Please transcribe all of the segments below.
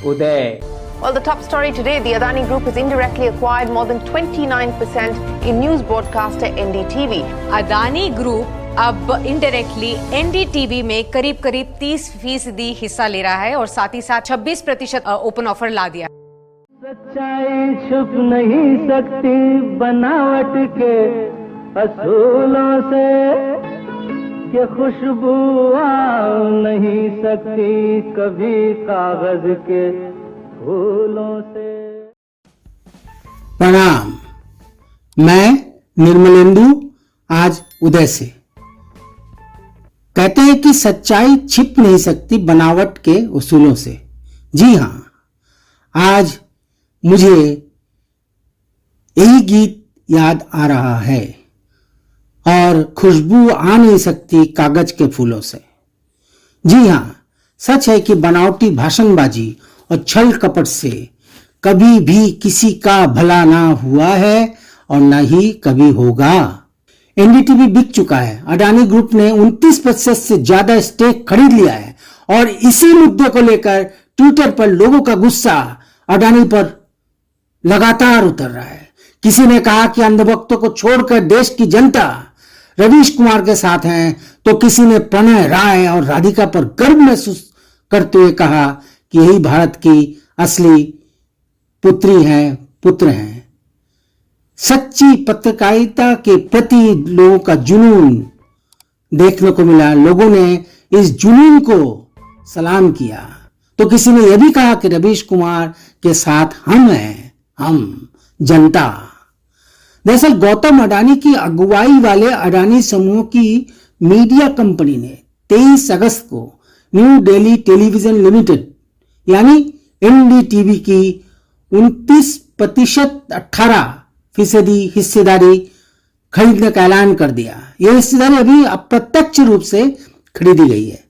Uday. Well, the top story today, the Adani Group has indirectly acquired more than 29% in news broadcaster NDTV. Adani group अब indirectly NDTV में करीब 30% हिस्सा ले रहा है और साथ ही साथ 26% ओपन ऑफर ला दिया। सच्चाई छुप नहीं सकती बनावट के असूलों से, ये खुशबू आ नहीं सकती कभी कागज के फूलों से। प्रणाम, मैं निर्मलेंदु आज उदय से। कहते हैं कि सच्चाई छिप नहीं सकती बनावट के उसूलों से। जी हाँ, आज मुझे यही गीत याद आ रहा है, और खुशबू आ नहीं सकती कागज के फूलों से। जी हाँ, सच है कि बनावटी भाषणबाजी और छल कपट से कभी भी किसी का भला ना हुआ है और न ही कभी होगा। एनडीटीवी बिक चुका है। अडानी ग्रुप ने 29% से ज्यादा स्टेक खरीद लिया है और इसी मुद्दे को लेकर ट्विटर पर लोगों का गुस्सा अडानी पर लगातार उतर रहा है। किसी ने कहा कि अंधभक्तों को छोड़कर देश की जनता रवीश कुमार के साथ हैं, तो किसी ने प्रणय राय और राधिका पर गर्व महसूस करते हुए कहा कि यही भारत की असली पुत्री हैं, पुत्र हैं। सच्ची पत्रकारिता के प्रति लोगों का जुनून देखने को मिला। लोगों ने इस जुनून को सलाम किया, तो किसी ने यह भी कहा कि रवीश कुमार के साथ हम हैं, हम जनता। दरअसल गौतम अडानी की अगुवाई वाले अडानी समूह की मीडिया कंपनी ने 23 अगस्त को न्यू दिल्ली टेलीविजन लिमिटेड यानी एनडीटीवी की 29% 18% हिस्सेदारी खरीदने का ऐलान कर दिया। यह हिस्सेदारी अभी अप्रत्यक्ष रूप से खरीदी गई है।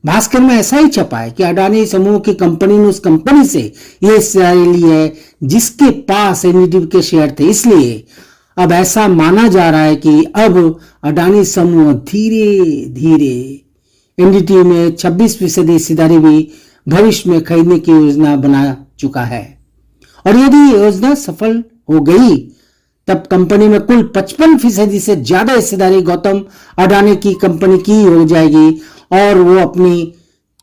भास्कर में ऐसा ही छपा है कि अडानी समूह की कंपनी ने उस कंपनी से यह हिस्सेदारी ली है जिसके पास एनडीटीवी के शेयर थे। इसलिए अब ऐसा माना जा रहा है कि अब अडानी समूह धीरे धीरे एनडीटीवी में 26% हिस्सेदारी भी भविष्य में खरीदने की योजना बना चुका है। और यदि योजना सफल हो गई तब कंपनी में कुल 55% से ज्यादा हिस्सेदारी गौतम अडानी की कंपनी की हो जाएगी और वो अपनी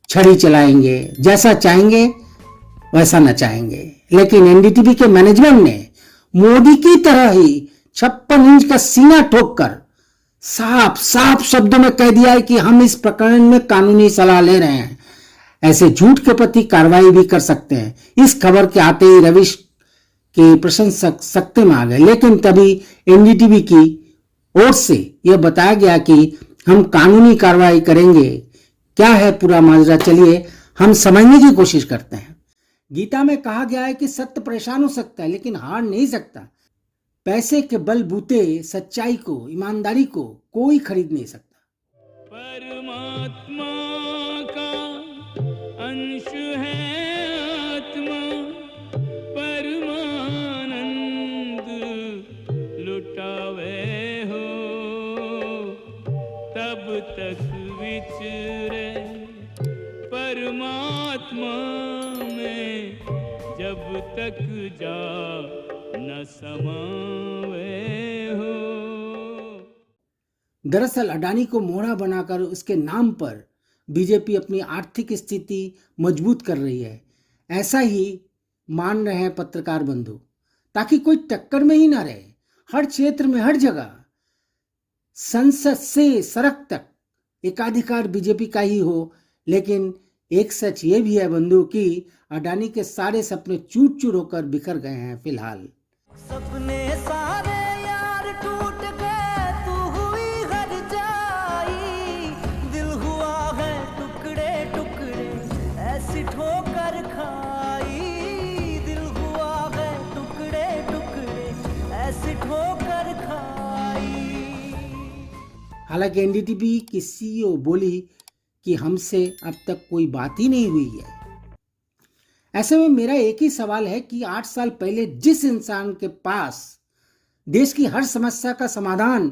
छड़ी चलाएंगे, जैसा चाहेंगे वैसा न चाहेंगे। लेकिन एनडीटीवी के मैनेजमेंट ने मोदी की तरह ही 56 इंच का सीना ठोककर साफ साफ शब्दों में कह दिया है कि हम इस प्रकरण में कानूनी सलाह ले रहे हैं। ऐसे झूठ के प्रति कार्रवाई भी कर सकते हैं। इस खबर के आते ही रवीश के प्रशंसक सख्ते में आ गए, लेकिन तभी एनडीटीवी की ओर से यह बताया गया कि हम कानूनी कार्रवाई करेंगे। क्या है पूरा माजरा, चलिए हम समझने की कोशिश करते हैं। गीता में कहा गया है कि सत्य परेशान हो सकता है लेकिन हार नहीं सकता। पैसे के बलबूते सच्चाई को, ईमानदारी को कोई खरीद नहीं सकता। परमात्मा का अंश है आत्मा, परमानंद लुटावे हो, तब तक विचरे परमात्मा में, जब तक जा न समावे हो। दरअसल अडानी को मोहरा बनाकर उसके नाम पर बीजेपी अपनी आर्थिक स्थिति मजबूत कर रही है। ऐसा ही मान रहे हैं पत्रकार बंधु, ताकि कोई टक्कर में ही ना रहे। हर क्षेत्र में, हर जगह, संसद से सड़क तक एकाधिकार बीजेपी का ही हो। लेकिन एक सच ये भी है बंधु कि अडानी के सारे सपने चूर चूर होकर बिखर गए हैं फिलहाल। सपने सारे यार टूट गए, तू हुई हर जाई, दिल हुआ है टुकड़े टुकड़े, ऐसी ठोकर खाई, दिल हुआ है टुकड़े टुकड़े, ऐसी ठोकर खाई। हालांकि एनडीटीवी की सीईओ बोली कि हमसे अब तक कोई बात ही नहीं हुई है। ऐसे में मेरा एक ही सवाल है कि 8 साल पहले जिस इंसान के पास देश की हर समस्या का समाधान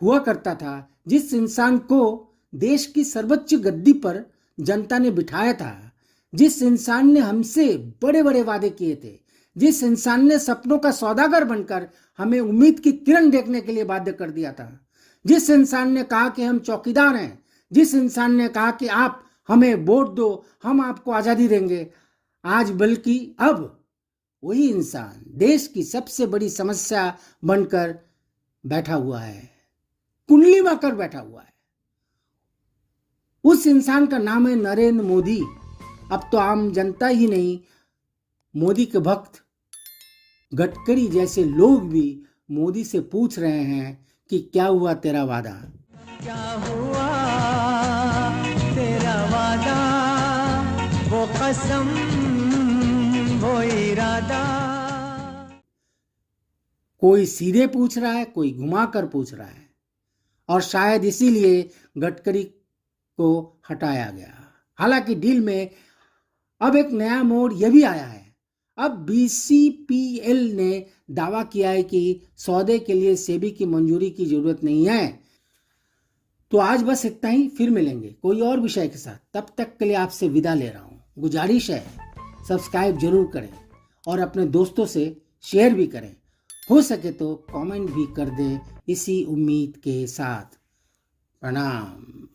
हुआ करता था, जिस इंसान को देश की सर्वोच्च गद्दी पर जनता ने बिठाया था, जिस इंसान ने हमसे बड़े बड़े वादे किए थे, जिस इंसान ने सपनों का सौदागर बनकर हमें उम्मीद की किरण देखने के लिए बाध्य कर दिया था, जिस इंसान ने कहा कि हम चौकीदार हैं, जिस इंसान ने कहा कि आप हमें वोट दो, हम आपको आजादी देंगे, आज बल्कि अब वही इंसान देश की सबसे बड़ी समस्या बनकर बैठा हुआ है, कुंडली मारकर बैठा हुआ है। उस इंसान का नाम है नरेंद्र मोदी। अब तो आम जनता ही नहीं, मोदी के भक्त गडकरी जैसे लोग भी मोदी से पूछ रहे हैं कि क्या हुआ तेरा वादा। क्या हुआ तेरा वादा, वो कसम वो इरादा। कोई सीधे पूछ रहा है, कोई घुमाकर पूछ रहा है, और शायद इसीलिए गडकरी को हटाया गया। हालांकि डील में अब एक नया मोड़ यह भी आया है। अब बीसीपीएल ने दावा किया है कि सौदे के लिए सेबी की मंजूरी की जरूरत नहीं है। तो आज बस इतना ही, फिर मिलेंगे कोई और विषय के साथ। तब तक के लिए आपसे विदा ले रहा हूं। गुजारिश है सब्सक्राइब जरूर करें और अपने दोस्तों से शेयर भी करें, हो सके तो कमेंट भी कर दें इसी उम्मीद के साथ। प्रणाम।